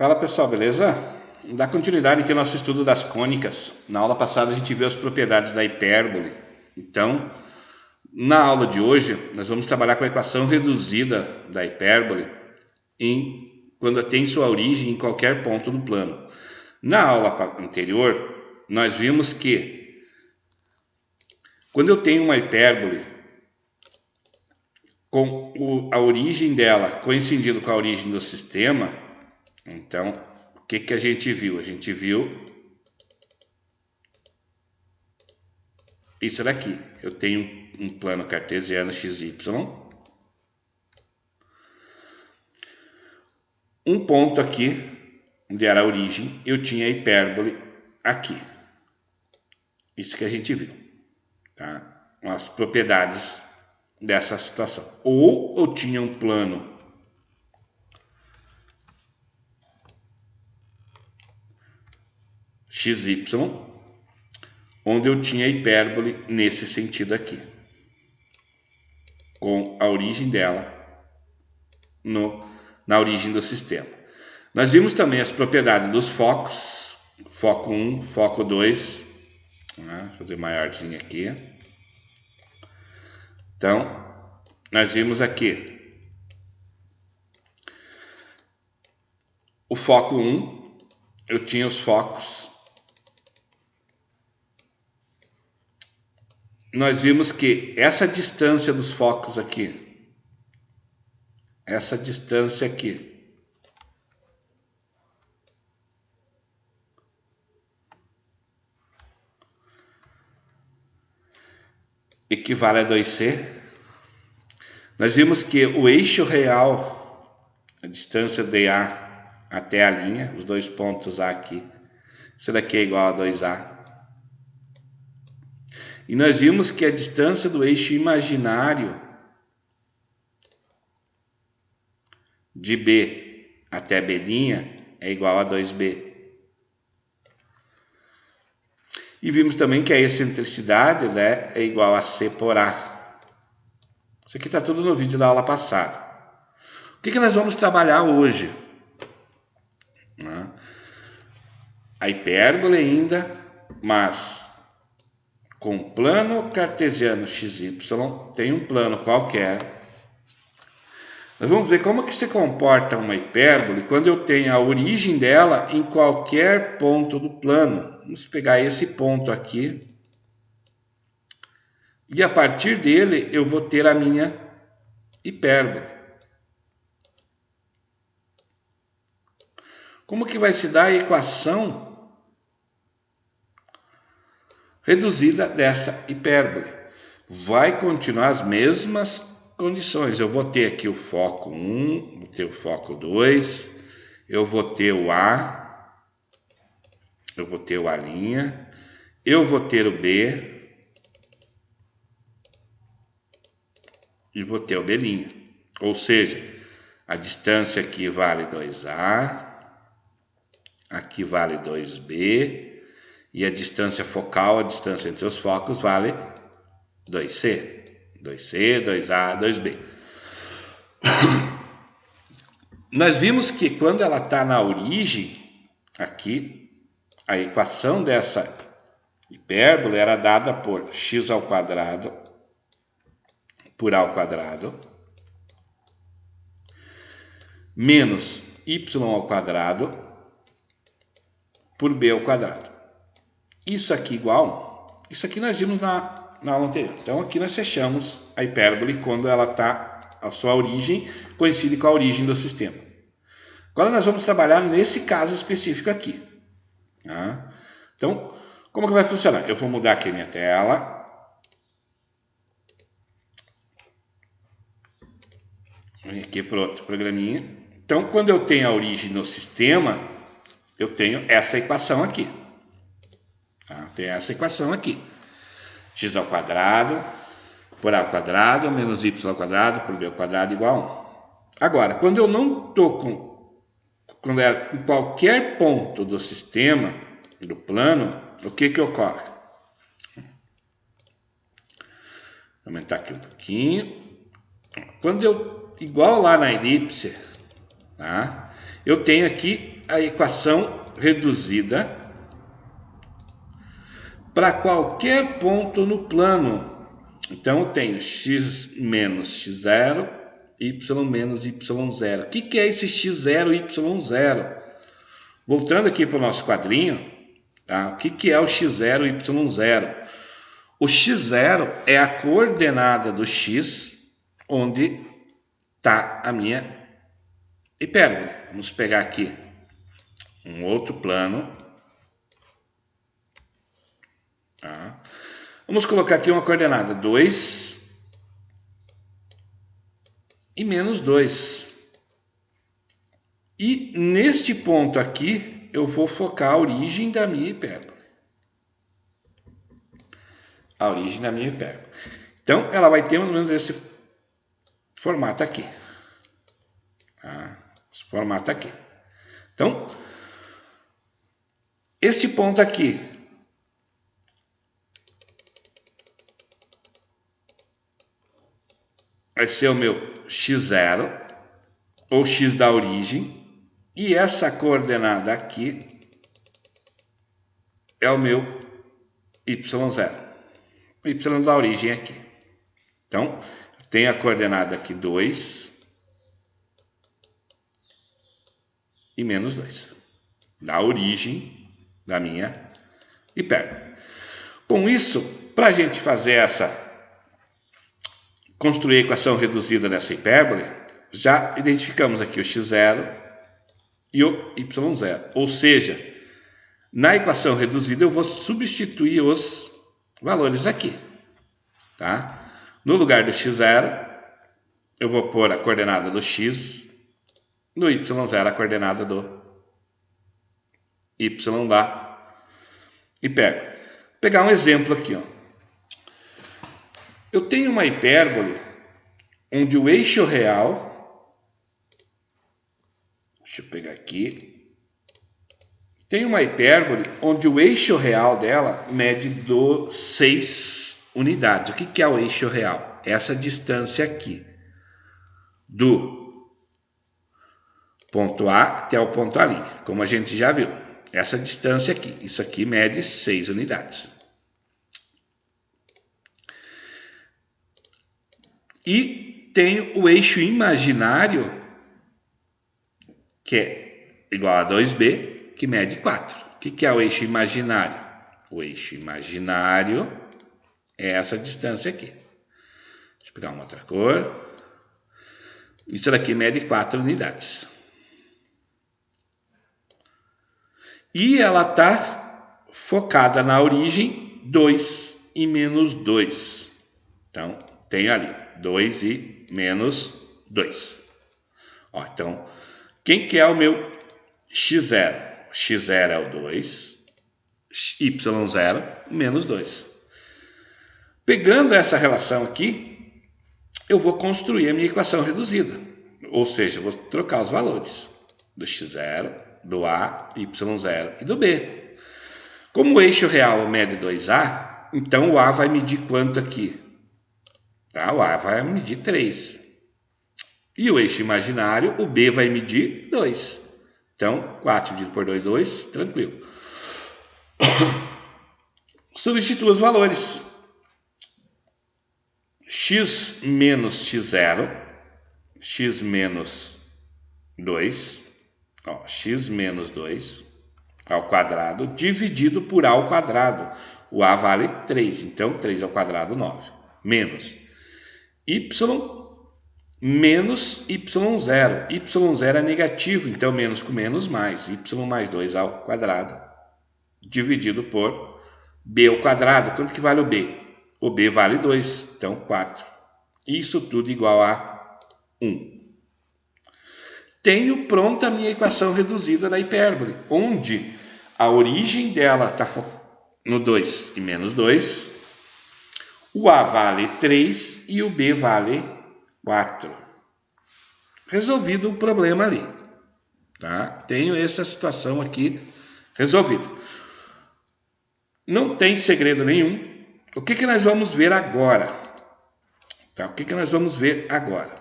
Fala pessoal, beleza? Vamos dar continuidade aqui ao nosso estudo das cônicas. Na aula passada a gente viu as propriedades da hipérbole. Então, na aula de hoje, nós vamos trabalhar com a equação reduzida da hipérbole quando tem sua origem em qualquer ponto do plano. Na aula anterior, nós vimos que quando eu tenho uma hipérbole com a origem dela coincidindo com a origem do sistema, então, o que a gente viu? A gente viu isso daqui. Eu tenho um plano cartesiano XY. Um ponto aqui, onde era a origem, eu tinha a hipérbole aqui. Isso que a gente viu. Tá? As propriedades dessa situação. Ou eu tinha um plano XY, onde eu tinha a hipérbole nesse sentido aqui, com a origem dela na origem do sistema. Nós vimos também as propriedades dos focos, foco 1, foco 2, né? Vou fazer maiorzinho aqui. Então, nós vimos aqui o foco 1, eu tinha os focos. Nós vimos que essa distância dos focos aqui, essa distância aqui, equivale a 2C. Nós vimos que o eixo real, a distância de A até a linha, os dois pontos A aqui, isso daqui é igual a 2A. E nós vimos que a distância do eixo imaginário de B até B' é igual a 2B. E vimos também que a excentricidade, né, é igual a C por A. Isso aqui está tudo no vídeo da aula passada. O que nós vamos trabalhar hoje? A hipérbole ainda, mas com plano cartesiano XY, tem um plano qualquer. Nós vamos ver como que se comporta uma hipérbole quando eu tenho a origem dela em qualquer ponto do plano. Vamos pegar esse ponto aqui. E a partir dele eu vou ter a minha hipérbole. Como que vai se dar a equação reduzida desta hipérbole? Vai continuar as mesmas condições. Eu vou ter aqui o foco 1, vou ter o foco 2, eu vou ter o A, eu vou ter o A', eu vou ter o B e vou ter o B'. Ou seja, a distância aqui vale 2A, aqui vale 2B, e a distância focal, a distância entre os focos, vale 2C. 2C, 2A, 2B. Nós vimos que quando ela está na origem, aqui, a equação dessa hipérbole era dada por x ao quadrado por a ao quadrado menos y ao quadrado por b ao quadrado. Isso aqui igual, isso aqui nós vimos na aula anterior. Então aqui nós fechamos a hipérbole quando ela está, a sua origem coincide com a origem do sistema. Agora nós vamos trabalhar nesse caso específico aqui. Tá? Então, como que vai funcionar? Eu vou mudar aqui a minha tela. Vou vir aqui para outro programinha. Então, quando eu tenho a origem no sistema, eu tenho essa equação aqui. Tá? Tem essa equação aqui. X ao quadrado por a ao quadrado menos y ao quadrado por b ao quadrado igual a 1. Agora, quando eu não estou quando é em qualquer ponto do sistema, do plano, o que ocorre? Vou aumentar aqui um pouquinho. Quando eu, igual lá na elipse, tá? eu tenho aqui a equação reduzida para qualquer ponto no plano. Então, eu tenho x menos x0, y menos y0. O que é esse x0 e y0? Voltando aqui para o nosso quadrinho, tá? O que é o x0 e y0? O x0 é a coordenada do x onde está a minha hipérbole. Vamos pegar aqui um outro plano. Tá? Vamos colocar aqui uma coordenada 2 e menos 2. E neste ponto aqui, eu vou focar a origem da minha hipérbole. A origem da minha hipérbole. Então, ela vai ter mais ou menos esse formato aqui. Tá? Esse formato aqui. Então, esse ponto aqui vai ser o meu x0, ou x da origem, e essa coordenada aqui é o meu y0. O y da origem aqui. Então, tem a coordenada aqui 2 e menos 2. Da origem da minha hipérbole. Com isso, para a gente fazer construir a equação reduzida dessa hipérbole, já identificamos aqui o x0 e o y0. Ou seja, na equação reduzida eu vou substituir os valores aqui. Tá? No lugar do x0, eu vou pôr a coordenada do x, no y0 a coordenada do y da hipérbole. Vou pegar um exemplo aqui. Ó. Eu tenho uma hipérbole onde o eixo real, deixa eu pegar aqui, tem uma hipérbole onde o eixo real dela mede 6 unidades. O que é o eixo real? Essa distância aqui, do ponto A até o ponto A', como a gente já viu. Essa distância aqui, isso aqui mede 6 unidades. E tem o eixo imaginário, que é igual a 2b, que mede 4. O que é o eixo imaginário? O eixo imaginário é essa distância aqui. Deixa eu pegar uma outra cor. Isso daqui mede 4 unidades. E ela está focada na origem 2 e menos 2. Então, tem ali 2 e menos 2. Ó, então, quem que é o meu x0? x0 é o 2, y0 menos 2. Pegando essa relação aqui, eu vou construir a minha equação reduzida. Ou seja, eu vou trocar os valores do x0, do A, y0 e do B. Como o eixo real mede 2A, então o A vai medir quanto aqui? Tá? O A vai medir 3. E o eixo imaginário, o B vai medir 2. Então, 4 dividido por 2, 2, tranquilo. Substitua os valores. X menos x0, x menos 2, ó, x menos 2 ao quadrado, dividido por A ao quadrado. O A vale 3, então 3 ao quadrado, 9. Menos y menos y0. y0 é negativo, então menos com menos mais. Y mais 2 ao quadrado, dividido por b ao quadrado. Quanto que vale o b? O b vale 2, então 4. Isso tudo igual a 1. Tenho pronta a minha equação reduzida da hipérbole, onde a origem dela está no 2 e menos 2. O A vale 3 e o B vale 4. Resolvido o problema ali. Tá? Tenho essa situação aqui resolvida. Não tem segredo nenhum. O que nós vamos ver agora? Tá? O que nós vamos ver agora?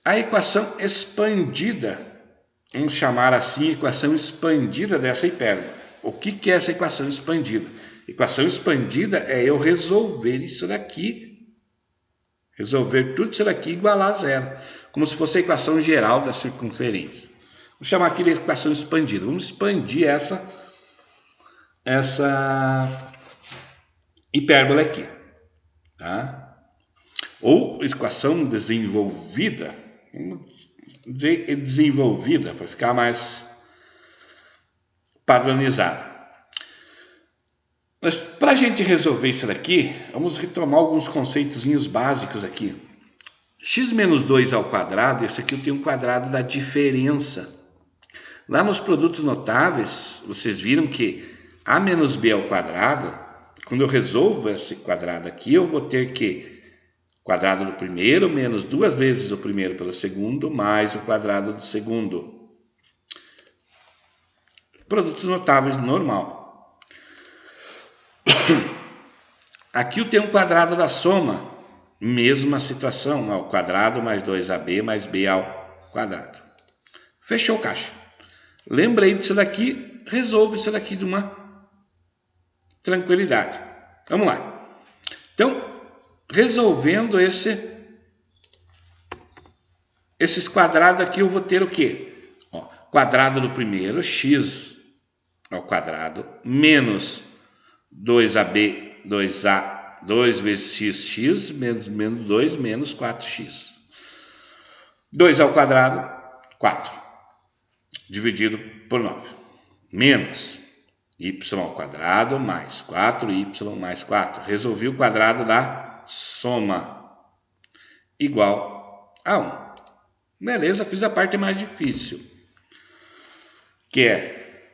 A equação expandida Vamos chamar assim equação expandida dessa hipérbole. O que é essa equação expandida? Equação expandida é eu resolver isso daqui, resolver tudo isso daqui igualar a zero, como se fosse a equação geral da circunferência. Vamos chamar aqui de equação expandida. Vamos expandir essa hipérbole aqui, tá? Ou equação desenvolvida, para ficar mais padronizado. Mas para a gente resolver isso daqui, vamos retomar alguns conceitozinhos básicos aqui. X menos 2 ao quadrado, esse aqui eu tenho um quadrado da diferença. Lá nos produtos notáveis, vocês viram que A menos B ao quadrado, quando eu resolvo esse quadrado aqui, eu vou ter que quadrado do primeiro menos 2 vezes o primeiro pelo segundo, mais o quadrado do segundo. Produtos notáveis normal. Aqui eu tenho um quadrado da soma, mesma situação, ao quadrado mais 2AB mais B ao quadrado. Fechou o caixa. Lembrei disso daqui, resolvo isso daqui de uma tranquilidade. Vamos lá. Então, resolvendo esses quadrados aqui, eu vou ter o quê? Ó, quadrado do primeiro, x ao quadrado, menos 2ab, 2a, 2 vezes x, menos 2, menos 4x. 2 ao quadrado, 4. Dividido por 9. Menos y ao quadrado mais 4y mais 4. Resolvi o quadrado da soma. Igual a 1. Beleza, fiz a parte mais difícil. Que é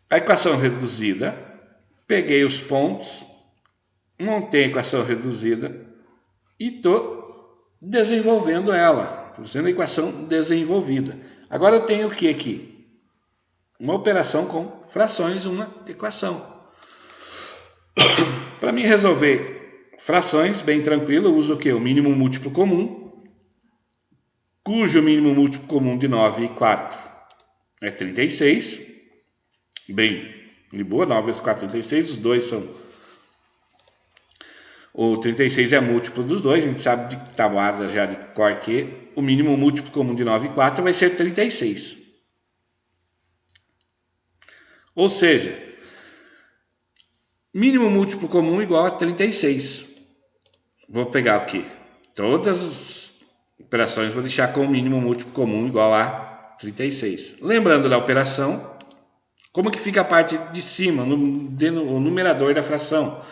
a equação reduzida. Peguei os pontos, montei a equação reduzida e estou desenvolvendo ela. Estou fazendo a equação desenvolvida. Agora eu tenho o que aqui? Uma operação com frações, uma equação. Para mim resolver frações, bem tranquilo, eu uso o quê? O mínimo múltiplo comum, cujo mínimo múltiplo comum de 9 e 4 é 36. Bem, de boa, 9 vezes 4 é 36, os dois são... O 36 é múltiplo dos dois, a gente sabe de tabuada já de cor que o mínimo múltiplo comum de 9 e 4 vai ser 36. Ou seja, mínimo múltiplo comum igual a 36. Vou pegar o quê? Todas as operações vou deixar com o mínimo múltiplo comum igual a 36. Lembrando da operação, como que fica a parte de cima, o numerador da fração?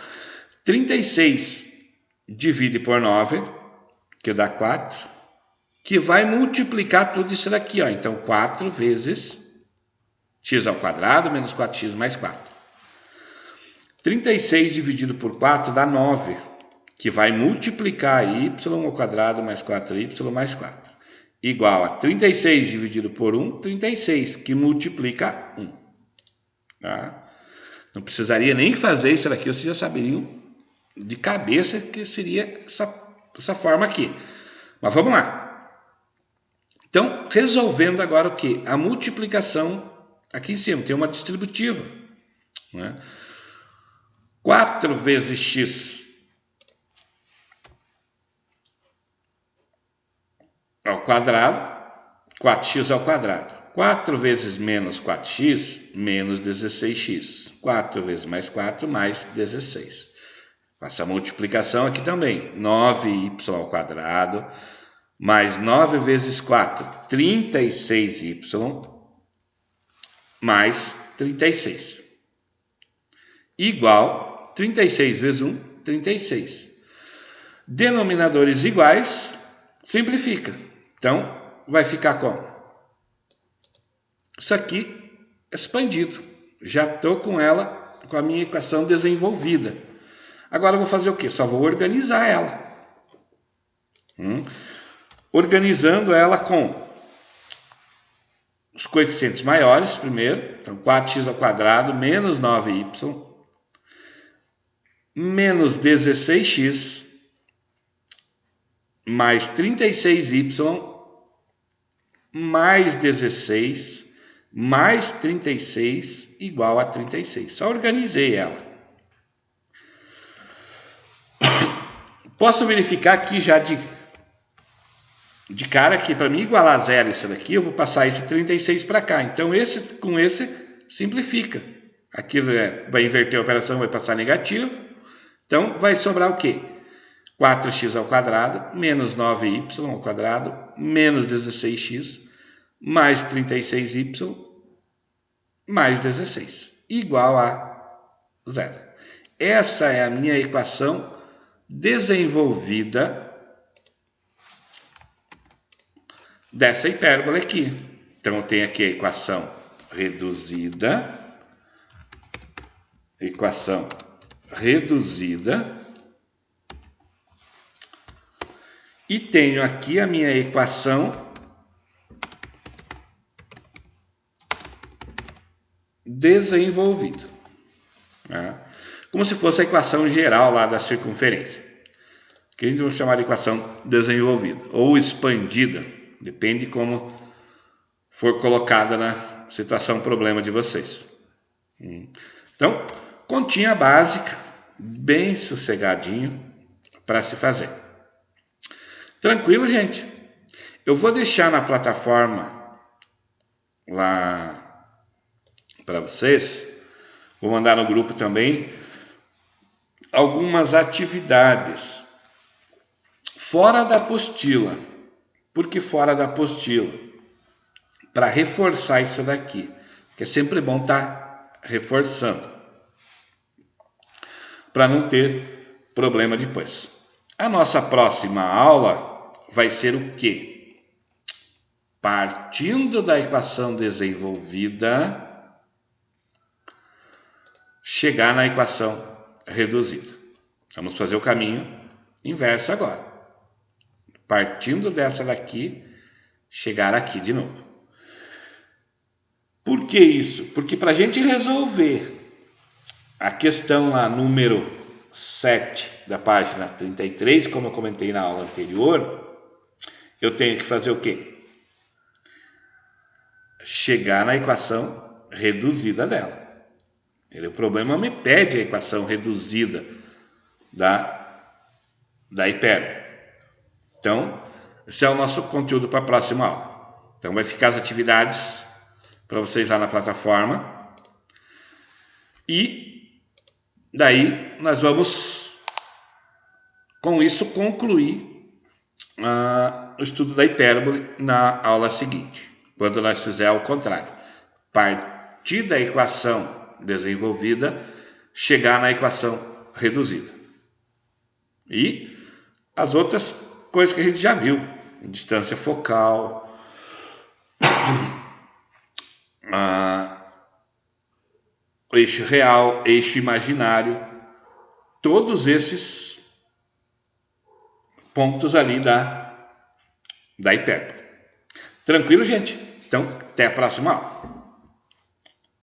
36 divide por 9, que dá 4, que vai multiplicar tudo isso daqui, ó. Então, 4 vezes x ao quadrado menos 4x mais 4. 36 dividido por 4 dá 9, que vai multiplicar y ao quadrado mais 4y mais 4. Igual a 36 dividido por 1, 36, que multiplica 1. Tá? Não precisaria nem fazer isso daqui, vocês já saberiam de cabeça que seria essa forma aqui. Mas vamos lá. Então, resolvendo agora o que? A multiplicação aqui em cima, tem uma distributiva. Né? 4 vezes x ao quadrado, 4x ao quadrado. 4 vezes menos 4x, menos 16x. 4 vezes mais 4, mais 16. Faço a multiplicação aqui também. 9y ao quadrado, mais 9 vezes 4, 36y, mais 36. Igual 36 vezes 1, 36. Denominadores iguais, simplifica. Então, vai ficar como? Isso aqui expandido. Já estou com ela, com a minha equação desenvolvida. Agora eu vou fazer o quê? Só vou organizar ela. Organizando ela com os coeficientes maiores primeiro. Então, 4x ao quadrado menos 9y menos 16x mais 36y mais 16 mais 36 igual a 36. Só organizei ela. Posso verificar aqui já de cara que para mim igualar a zero isso daqui, eu vou passar esse 36 para cá. Então com esse simplifica. Aquilo vai inverter a operação, vai passar negativo. Então vai sobrar o quê? 4x ao quadrado menos 9y ao quadrado menos 16x mais 36y mais 16 igual a zero. Essa é a minha equação desenvolvida dessa hipérbole aqui. Então eu tenho aqui a equação reduzida, e tenho aqui a minha equação desenvolvida, né? Como se fosse a equação geral lá da circunferência, que a gente vai chamar de equação desenvolvida ou expandida, depende como for colocada na situação problema de vocês. Então, continha básica, bem sossegadinho para se fazer. Tranquilo, gente? Eu vou deixar na plataforma lá para vocês, vou mandar no grupo também algumas atividades fora da apostila. Por que fora da apostila? Para reforçar isso daqui, que é sempre bom estar reforçando, para não ter problema depois. A nossa próxima aula vai ser o quê? Partindo da equação desenvolvida, chegar na equação reduzida. Vamos fazer o caminho inverso agora. Partindo dessa daqui, chegar aqui de novo. Por que isso? Porque para a gente resolver a questão lá, número 7 da página 33, como eu comentei na aula anterior, eu tenho que fazer o quê? Chegar na equação reduzida dela. O problema me pede a equação reduzida da hipérbole. Então, esse é o nosso conteúdo para a próxima aula. Então, vai ficar as atividades para vocês lá na plataforma. E daí nós vamos, com isso, concluir o estudo da hipérbole na aula seguinte, quando nós fizermos ao contrário. Partir da equação desenvolvida, chegar na equação reduzida. E as outras coisas que a gente já viu, distância focal, eixo real, eixo imaginário, todos esses pontos ali da hipérbole. Tranquilo, gente? Então, até a próxima aula.